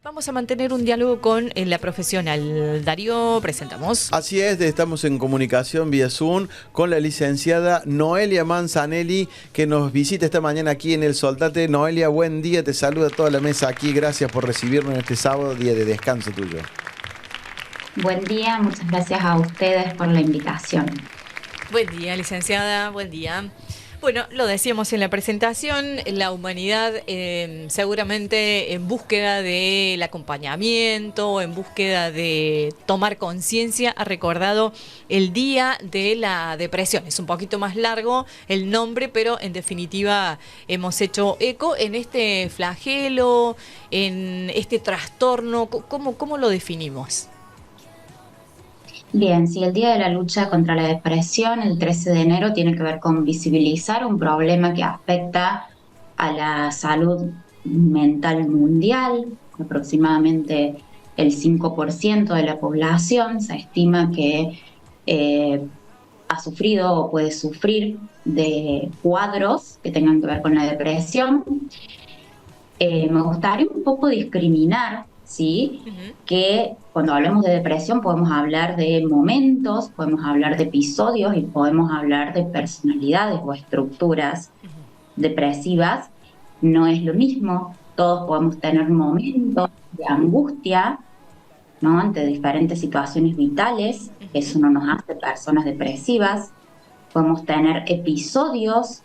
Vamos a mantener un diálogo con la profesional. Darío, presentamos. Así es, estamos en comunicación vía Zoom con la licenciada Noelia Manzanelli, que nos visita esta mañana aquí en El Soltate. Noelia, buen día, te saluda toda la mesa aquí. Gracias por recibirnos en este sábado, día de descanso tuyo. Buen día, muchas gracias a ustedes por la invitación. Buen día, licenciada, buen día. Bueno, lo decíamos en la presentación, la humanidad seguramente en búsqueda del acompañamiento, en búsqueda de tomar conciencia, ha recordado el Día de la Depresión. Es un poquito más largo el nombre, pero en definitiva hemos hecho eco en este flagelo, en este trastorno. ¿Cómo lo definimos? Bien, si el Día de la Lucha contra la Depresión, el 13 de enero, tiene que ver con visibilizar un problema que afecta a la salud mental mundial, aproximadamente el 5% de la población se estima que ha sufrido o puede sufrir de cuadros que tengan que ver con la depresión. Me gustaría un poco discriminar, ¿sí? Que cuando hablamos de depresión podemos hablar de momentos, podemos hablar de episodios y podemos hablar de personalidades o estructuras depresivas. No es lo mismo, todos podemos tener momentos de angustia, ¿no? Ante diferentes situaciones vitales, eso no nos hace personas depresivas. Podemos tener episodios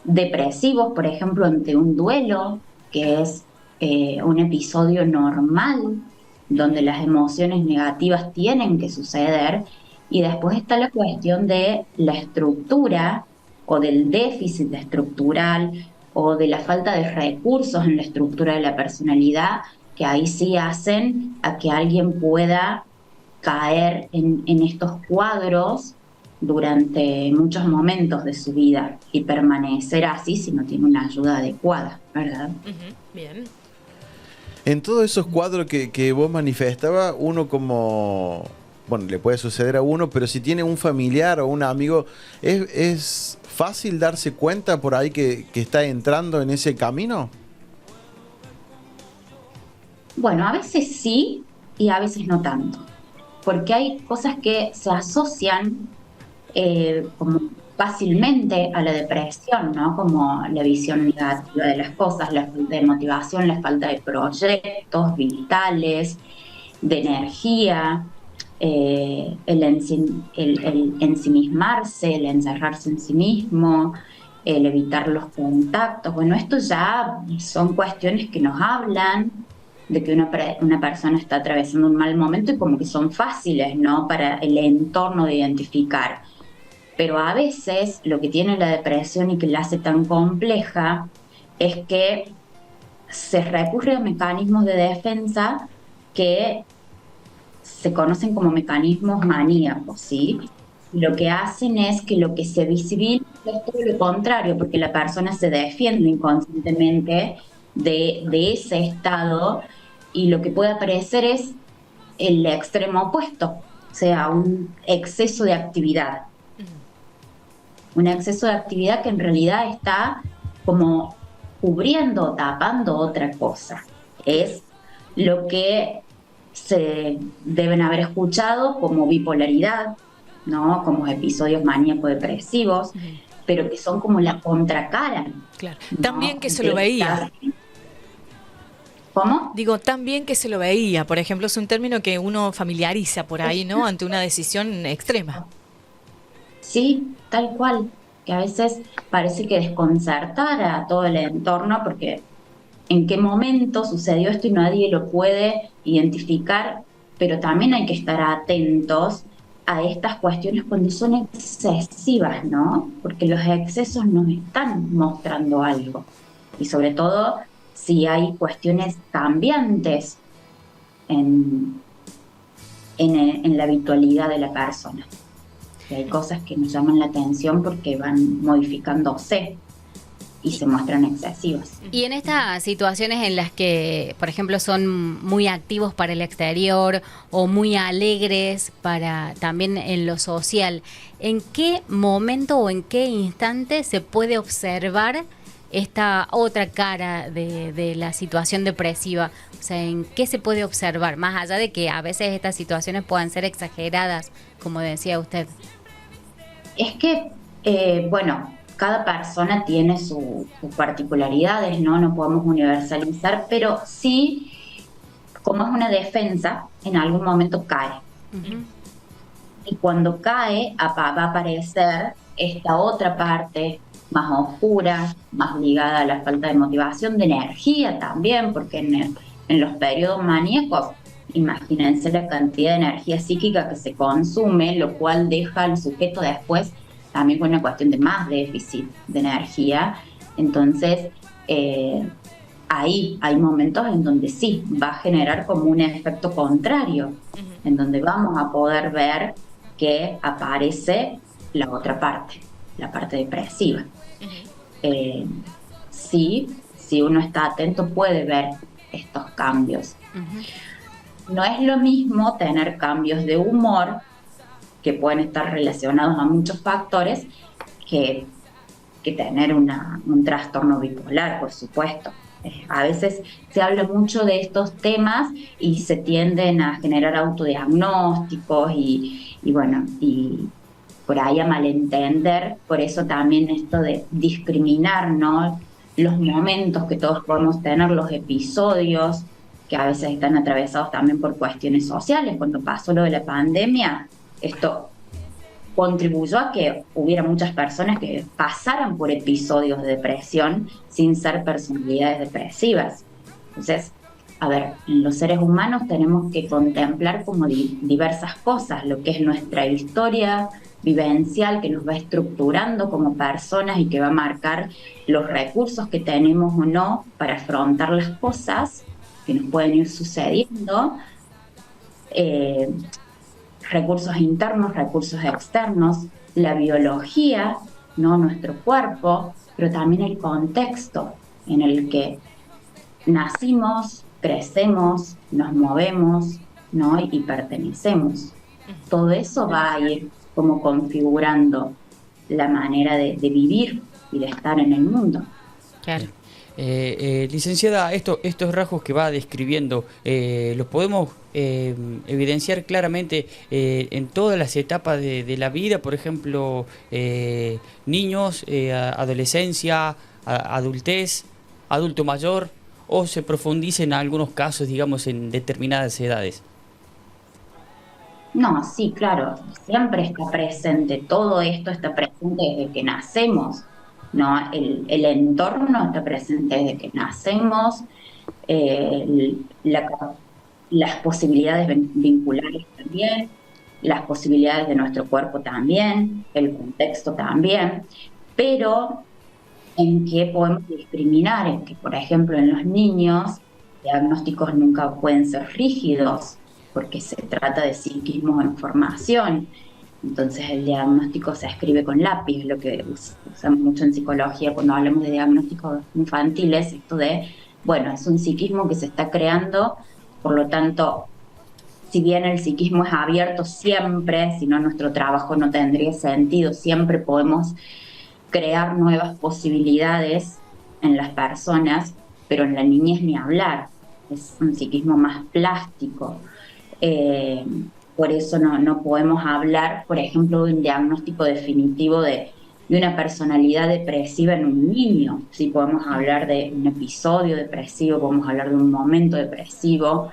depresivos, por ejemplo, ante un duelo, que es un episodio normal, donde las emociones negativas tienen que suceder, y después está la cuestión de la estructura o del déficit estructural o de la falta de recursos en la estructura de la personalidad, que ahí sí hacen a que alguien pueda caer en estos cuadros durante muchos momentos de su vida y permanecer así si no tiene una ayuda adecuada, ¿verdad? Bien. En todos esos cuadros que vos manifestabas, uno como... Bueno, le puede suceder a uno, pero si tiene un familiar o un amigo, ¿es fácil darse cuenta por ahí que está entrando en ese camino? Bueno, a veces sí y a veces no tanto, porque hay cosas que se asocian como fácilmente a la depresión, ¿no? Como la visión negativa de las cosas, la falta de motivación, la falta de proyectos vitales, de energía, el ensimismarse, el encerrarse en sí mismo, el evitar los contactos. Bueno, esto ya son cuestiones que nos hablan de que una persona está atravesando un mal momento y como que son fáciles, ¿no? Para el entorno de identificar. Pero a veces lo que tiene la depresión y que la hace tan compleja es que se recurre a mecanismos de defensa que se conocen como mecanismos maníacos, ¿sí? Lo que hacen es que lo que se visibiliza es todo lo contrario, porque la persona se defiende inconscientemente de ese estado, y lo que puede aparecer es el extremo opuesto, o sea, un exceso de actividad. Un exceso de actividad que en realidad está como cubriendo, tapando otra cosa. Es lo que se deben haber escuchado como bipolaridad, ¿no? Como episodios maníaco-depresivos, pero que son como la contracara. Claro. ¿No? También que se lo veía. ¿Cómo? Digo, también que se lo veía, por ejemplo, es un término que uno familiariza por ahí, ¿no? Ante una decisión extrema. Sí, tal cual, que a veces parece que desconcertara a todo el entorno, porque en qué momento sucedió esto y nadie lo puede identificar, pero también hay que estar atentos a estas cuestiones cuando son excesivas, ¿no? Porque los excesos nos están mostrando algo, y sobre todo si hay cuestiones cambiantes en la habitualidad de la persona. Que hay cosas que nos llaman la atención porque van modificándose y se muestran excesivas. Y en estas situaciones en las que, por ejemplo, son muy activos para el exterior o muy alegres para también en lo social, ¿en qué momento o en qué instante se puede observar esta otra cara de la situación depresiva? O sea, ¿en qué se puede observar? Más allá de que a veces estas situaciones puedan ser exageradas, como decía usted. Es que, bueno, cada persona tiene sus particularidades, ¿no? No podemos universalizar, pero sí, como es una defensa, en algún momento cae. Uh-huh. Y cuando cae, va a aparecer esta otra parte más oscura, más ligada a la falta de motivación, de energía también, porque en los periodos maníacos, imagínense la cantidad de energía psíquica que se consume, lo cual deja al sujeto después también con una cuestión de más déficit de energía. Entonces, ahí hay momentos en donde sí, va a generar como un efecto contrario, en donde vamos a poder ver que aparece la otra parte, la parte depresiva. Sí, si uno está atento puede ver estos cambios. No es lo mismo tener cambios de humor, que pueden estar relacionados a muchos factores, que tener un trastorno bipolar, por supuesto. A veces se habla mucho de estos temas y se tienden a generar autodiagnósticos y bueno, y por ahí a malentender. Por eso también esto de discriminar, ¿no?, los momentos que todos podemos tener, los episodios que a veces están atravesados también por cuestiones sociales. Cuando pasó lo de la pandemia, esto contribuyó a que hubiera muchas personas que pasaran por episodios de depresión sin ser personalidades depresivas. Entonces, a ver, en los seres humanos tenemos que contemplar como diversas cosas, lo que es nuestra historia vivencial, que nos va estructurando como personas y que va a marcar los recursos que tenemos o no para afrontar las cosas que nos pueden ir sucediendo. Recursos internos, recursos externos, la biología, ¿no?, nuestro cuerpo, pero también el contexto en el que nacimos, crecemos, nos movemos, ¿no?, y pertenecemos. Todo eso va a ir como configurando la manera de vivir y de estar en el mundo. Claro. Licenciada, estos rasgos que va describiendo, ¿los podemos evidenciar claramente en todas las etapas de la vida? Por ejemplo, niños, adolescencia, adultez, adulto mayor, ¿o se profundiza en algunos casos, digamos, en determinadas edades? No, sí, claro, siempre está presente, todo esto está presente desde que nacemos, ¿no? El entorno está presente desde que nacemos, las posibilidades vinculares también, las posibilidades de nuestro cuerpo también, el contexto también, pero en qué podemos discriminar, en que, por ejemplo, en los niños, diagnósticos nunca pueden ser rígidos, porque se trata de psiquismo en formación. Entonces el diagnóstico se escribe con lápiz, lo que usamos mucho en psicología cuando hablamos de diagnósticos infantiles, esto de, bueno, es un psiquismo que se está creando, por lo tanto, si bien el psiquismo es abierto siempre, si no nuestro trabajo no tendría sentido, siempre podemos crear nuevas posibilidades en las personas, pero en la niñez ni hablar, es un psiquismo más plástico. Por eso no podemos hablar, por ejemplo, de un diagnóstico definitivo de una personalidad depresiva en un niño. Sí podemos hablar de un episodio depresivo, podemos hablar de un momento depresivo,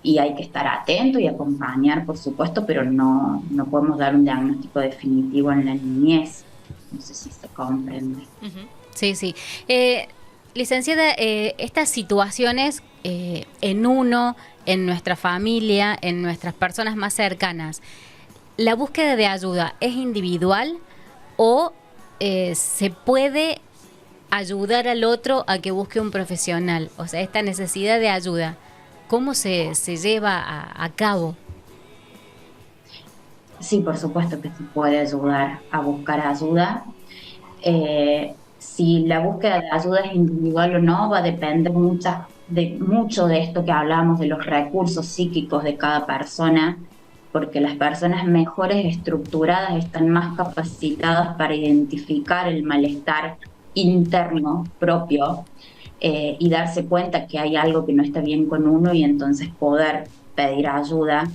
y hay que estar atento y acompañar, por supuesto, pero no podemos dar un diagnóstico definitivo en la niñez. No sé si se comprende. Sí, sí. Licenciada, estas situaciones en nuestra familia, en nuestras personas más cercanas, ¿la búsqueda de ayuda es individual o se puede ayudar al otro a que busque un profesional? O sea, esta necesidad de ayuda, ¿cómo se lleva a cabo? Sí, por supuesto que se puede ayudar a buscar ayuda. Si la búsqueda de ayuda es individual o no, va a depender mucho de esto que hablamos, de los recursos psíquicos de cada persona, porque las personas mejores estructuradas están más capacitadas para identificar el malestar interno propio, y darse cuenta que hay algo que no está bien con uno y entonces poder pedir ayuda.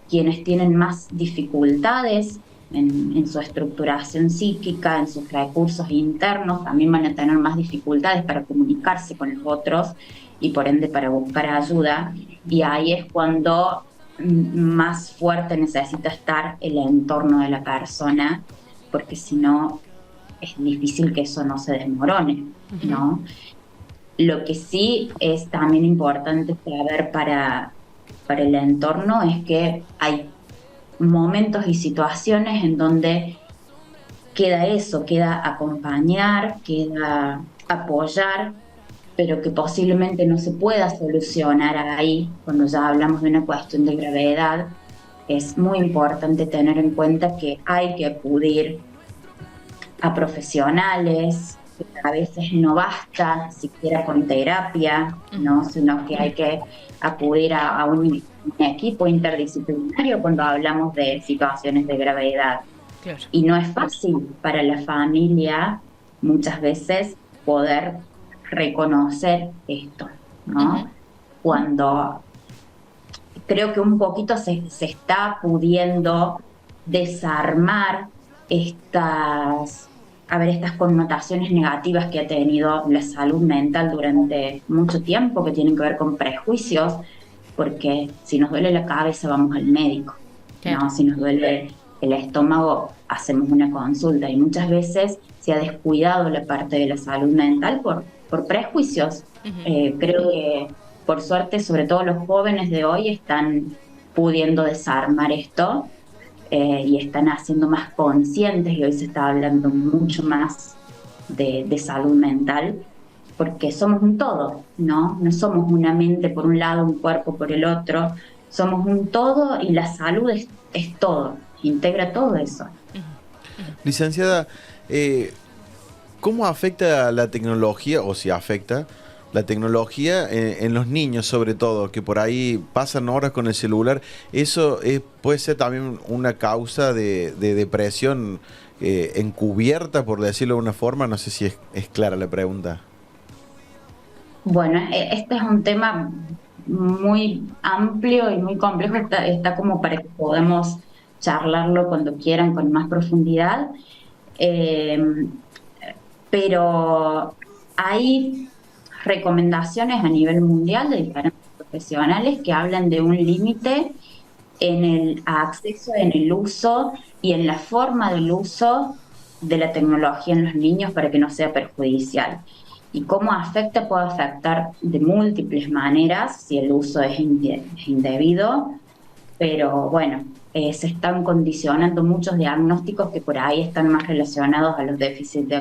Quienes tienen más dificultades en su estructuración psíquica, en sus recursos internos, también van a tener más dificultades para comunicarse con los otros y por ende para buscar ayuda. Y ahí es cuando más fuerte necesita estar el entorno de la persona, porque si no es difícil que eso no se desmorone, ¿no? Lo que sí es también importante saber para el entorno es que hay momentos y situaciones en donde queda eso, queda acompañar, queda apoyar, pero que posiblemente no se pueda solucionar ahí. Cuando ya hablamos de una cuestión de gravedad, es muy importante tener en cuenta que hay que acudir a profesionales, que a veces no basta siquiera con terapia, ¿no? Sino que hay que acudir a un equipo interdisciplinario cuando hablamos de situaciones de gravedad. Claro. Y no es fácil para la familia muchas veces poder reconocer esto, ¿no? Cuando creo que un poquito se está pudiendo desarmar estas connotaciones negativas que ha tenido la salud mental durante mucho tiempo, que tienen que ver con prejuicios, porque si nos duele la cabeza vamos al médico, ¿no? Si nos duele el estómago hacemos una consulta, y muchas veces se ha descuidado la parte de la salud mental por prejuicios. Creo que por suerte, sobre todo los jóvenes de hoy están pudiendo desarmar esto, y están haciendo más conscientes, y hoy se está hablando mucho más de salud mental, porque somos un todo, ¿no? No somos una mente por un lado, un cuerpo por el otro, somos un todo, y la salud es todo, integra todo eso. Licenciada, ¿cómo afecta la tecnología, o si afecta la tecnología en los niños, sobre todo, que por ahí pasan horas con el celular? Eso puede ser también una causa de depresión encubierta, por decirlo de una forma. No sé si es clara la pregunta. Bueno, este es un tema muy amplio y muy complejo, está como para que podamos charlarlo cuando quieran con más profundidad, pero hay recomendaciones a nivel mundial de diferentes profesionales que hablan de un límite en el acceso, en el uso y en la forma del uso de la tecnología en los niños para que no sea perjudicial. Y cómo afecta, puede afectar de múltiples maneras si el uso es indebido, pero bueno, se están condicionando muchos diagnósticos que por ahí están más relacionados a los déficits de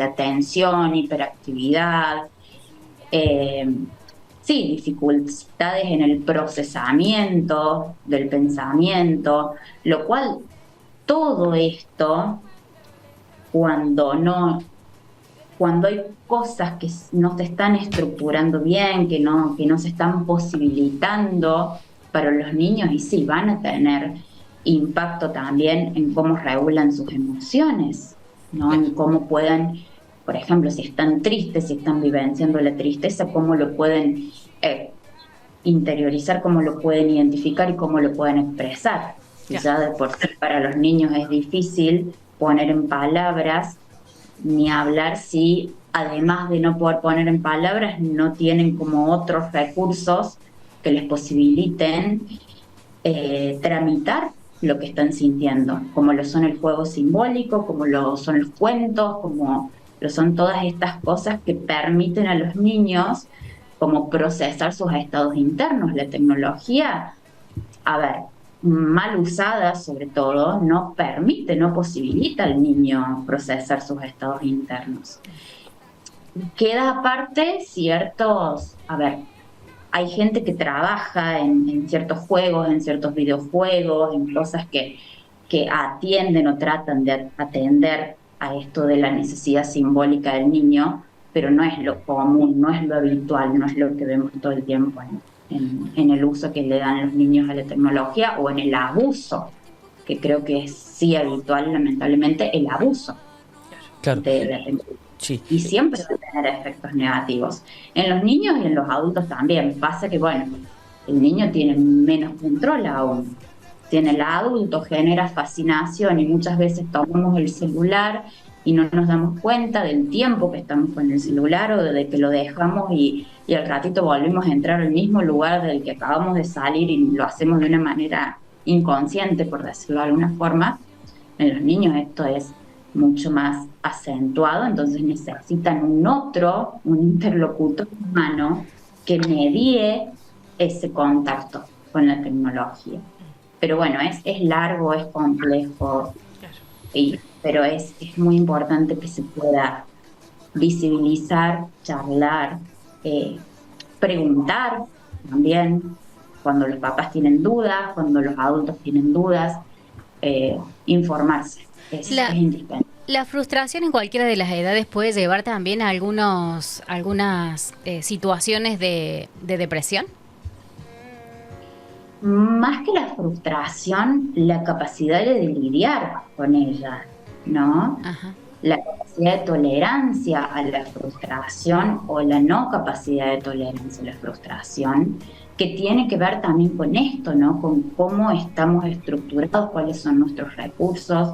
atención, hiperactividad, dificultades en el procesamiento del pensamiento, lo cual todo esto, cuando hay cosas que no se están estructurando bien, que no se están posibilitando para los niños, y sí van a tener impacto también en cómo regulan sus emociones, ¿no? En cómo pueden, por ejemplo, si están tristes, si están vivenciando la tristeza, cómo lo pueden interiorizar, cómo lo pueden identificar y cómo lo pueden expresar. Ya de por sí para los niños es difícil poner en palabras, ni hablar si además de no poder poner en palabras no tienen como otros recursos que les posibiliten tramitar lo que están sintiendo, como lo son el juego simbólico, como lo son los cuentos, como lo son todas estas cosas que permiten a los niños como procesar sus estados internos. La tecnología, mal usada sobre todo, no posibilita al niño procesar sus estados internos. Queda aparte hay gente que trabaja en ciertos juegos, en ciertos videojuegos, en cosas que atienden o tratan de atender a esto de la necesidad simbólica del niño, pero no es lo común, no es lo habitual, no es lo que vemos todo el tiempo en el uso que le dan los niños a la tecnología, o en el abuso, que creo que es sí habitual, lamentablemente, el abuso. Claro. de la temperatura. Sí. Y siempre va a tener efectos negativos. En los niños y en los adultos también. Pasa que, bueno, el niño tiene menos control aún. Si en el adulto genera fascinación y muchas veces tomamos el celular y no nos damos cuenta del tiempo que estamos con el celular o de que lo dejamos y al ratito volvemos a entrar al mismo lugar del que acabamos de salir y lo hacemos de una manera inconsciente, por decirlo de alguna forma. En los niños esto es mucho más acentuado, entonces necesitan un interlocutor humano que medie ese contacto con la tecnología. Pero bueno, es largo, es complejo, pero es muy importante que se pueda visibilizar, charlar, preguntar también cuando los papás tienen dudas, cuando los adultos tienen dudas, informarse. Es indispensable. La frustración en cualquiera de las edades puede llevar también a algunas situaciones de depresión. Más que la frustración, la capacidad de lidiar con ella, ¿no? Ajá. La capacidad de tolerancia a la frustración o la no capacidad de tolerancia a la frustración, que tiene que ver también con esto, ¿no? Con cómo estamos estructurados, cuáles son nuestros recursos,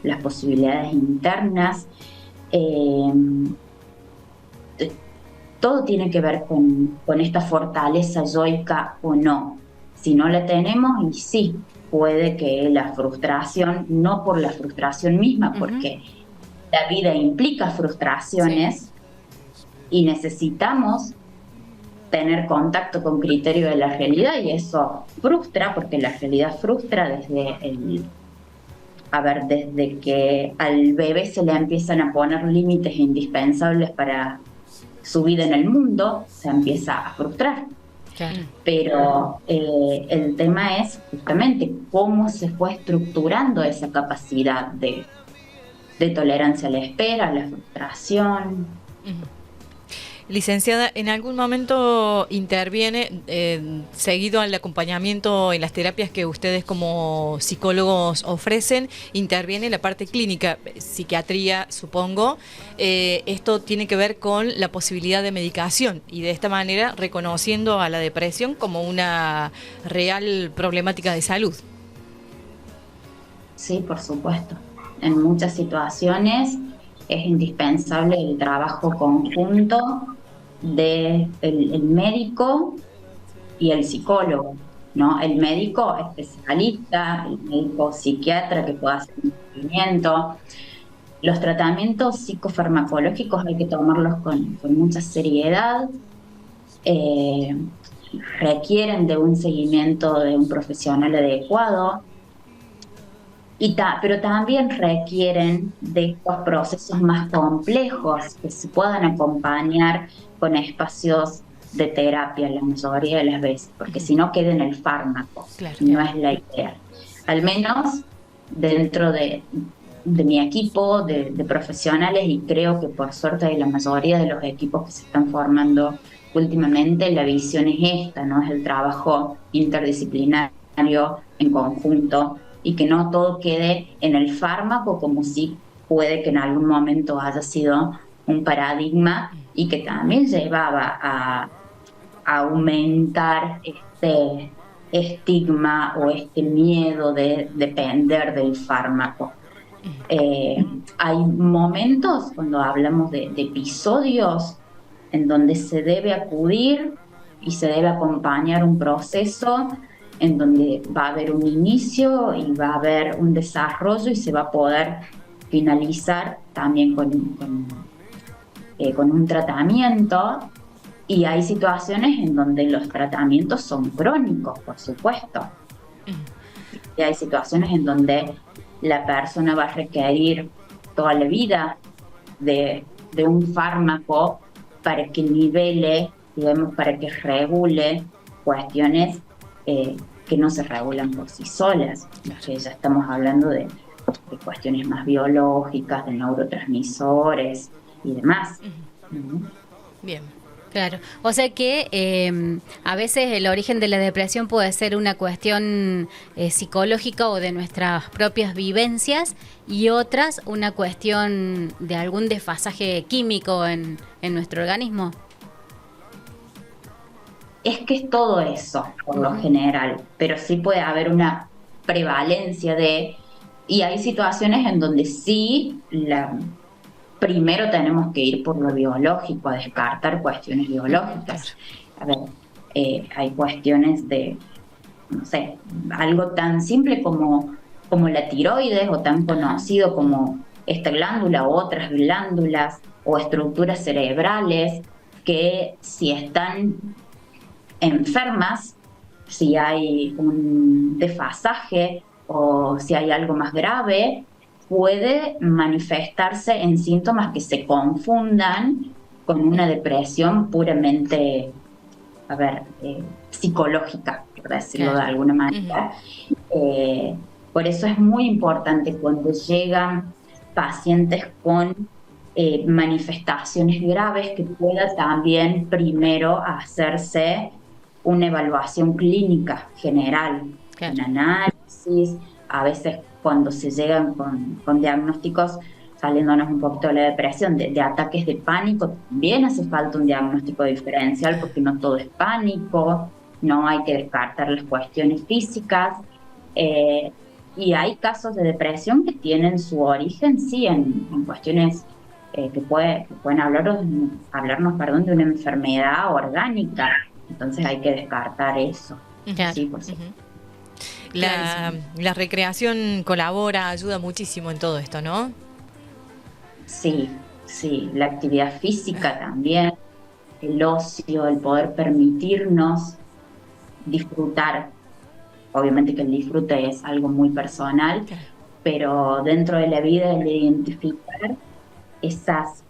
las posibilidades internas. Todo tiene que ver con esta fortaleza yoica o no. Si no la tenemos, y sí, puede que la frustración, no por la frustración misma, porque la vida implica frustraciones y necesitamos tener contacto con criterio de la realidad, y eso frustra, porque la realidad frustra desde que al bebé se le empiezan a poner límites indispensables para su vida en el mundo, se empieza a frustrar. Claro. Pero el tema es justamente cómo se fue estructurando esa capacidad de tolerancia a la espera, a la frustración. Licenciada, ¿en algún momento interviene, seguido al acompañamiento en las terapias que ustedes como psicólogos ofrecen, interviene la parte clínica, psiquiatría, supongo? Esto tiene que ver con la posibilidad de medicación y de esta manera reconociendo a la depresión como una real problemática de salud. Sí, por supuesto. En muchas situaciones es indispensable el trabajo conjunto de el médico y el psicólogo, ¿no? El médico especialista, el médico psiquiatra que pueda hacer un seguimiento. Los tratamientos psicofarmacológicos hay que tomarlos con mucha seriedad, requieren de un seguimiento de un profesional adecuado, pero también requieren de estos procesos más complejos que se puedan acompañar con espacios de terapia la mayoría de las veces, porque si no queda en el fármaco, Claro. no es la idea. Al menos dentro de mi equipo de profesionales, y creo que por suerte de la mayoría de los equipos que se están formando últimamente, la visión es esta, ¿no? Es el trabajo interdisciplinario en conjunto, y que no todo quede en el fármaco, como si puede que en algún momento haya sido un paradigma y que también llevaba a aumentar este estigma o este miedo de depender del fármaco. Hay momentos cuando hablamos de episodios en donde se debe acudir y se debe acompañar un proceso en donde va a haber un inicio y va a haber un desarrollo y se va a poder finalizar también con un tratamiento. Y hay situaciones en donde los tratamientos son crónicos, por supuesto. Y hay situaciones en donde la persona va a requerir toda la vida de un fármaco para que nivele, digamos, para que regule cuestiones que no se regulan por sí solas, que ya estamos hablando de cuestiones más biológicas, de neurotransmisores y demás. Bien. Claro, o sea que a veces el origen de la depresión puede ser una cuestión psicológica o de nuestras propias vivencias y otras una cuestión de algún desfasaje químico en nuestro organismo. Es que es todo eso, por lo general, pero sí puede haber una prevalencia de... Y hay situaciones en donde sí primero tenemos que ir por lo biológico, a descartar cuestiones biológicas. A ver, hay cuestiones de, no sé, algo tan simple como la tiroides o tan conocido como esta glándula o otras glándulas o estructuras cerebrales que si están enfermas, si hay un desfasaje o si hay algo más grave, puede manifestarse en síntomas que se confundan con una depresión puramente, psicológica, por decirlo de alguna manera. Por eso es muy importante cuando llegan pacientes con manifestaciones graves que pueda también primero hacerse una evaluación clínica general, un análisis, a veces cuando se llegan con diagnósticos, saliéndonos un poquito de la depresión, de ataques de pánico, también hace falta un diagnóstico diferencial porque no todo es pánico, no hay que descartar las cuestiones físicas, y hay casos de depresión que tienen su origen, sí, en cuestiones que pueden hablarnos de una enfermedad orgánica, entonces hay que descartar eso. Claro. Sí, por supuesto. La recreación colabora, ayuda muchísimo en todo esto, ¿no? Sí, la actividad física también, el ocio, el poder permitirnos disfrutar. Obviamente que el disfrute es algo muy personal, pero dentro de la vida el de identificar esas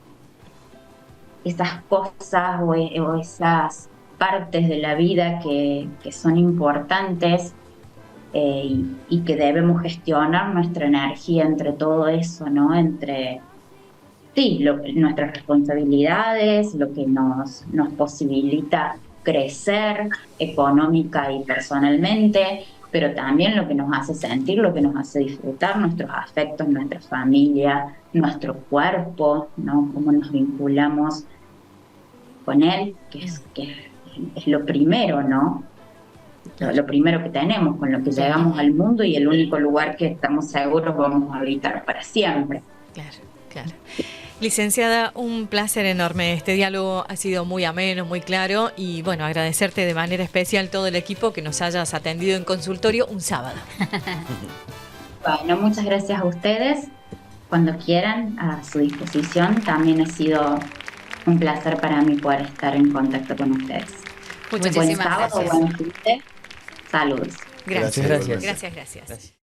cosas o esas partes de la vida que son importantes y que debemos gestionar nuestra energía entre todo eso, ¿no? Entre nuestras responsabilidades, lo que nos posibilita crecer económica y personalmente, pero también lo que nos hace sentir, lo que nos hace disfrutar, nuestros afectos, nuestra familia, nuestro cuerpo, ¿no? Cómo nos vinculamos con él, que es lo primero, ¿no? Lo primero que tenemos, con lo que llegamos al mundo y el único lugar que estamos seguros vamos a habitar para siempre. Claro. Licenciada, un placer enorme. Este diálogo ha sido muy ameno, muy claro y bueno, agradecerte de manera especial todo el equipo que nos hayas atendido en consultorio un sábado. Bueno, muchas gracias a ustedes. Cuando quieran, a su disposición. También ha sido un placer para mí poder estar en contacto con ustedes. Muchísimas Buen sábado, gracias. buen fin de. Saludos. Gracias. Gracias. Gracias.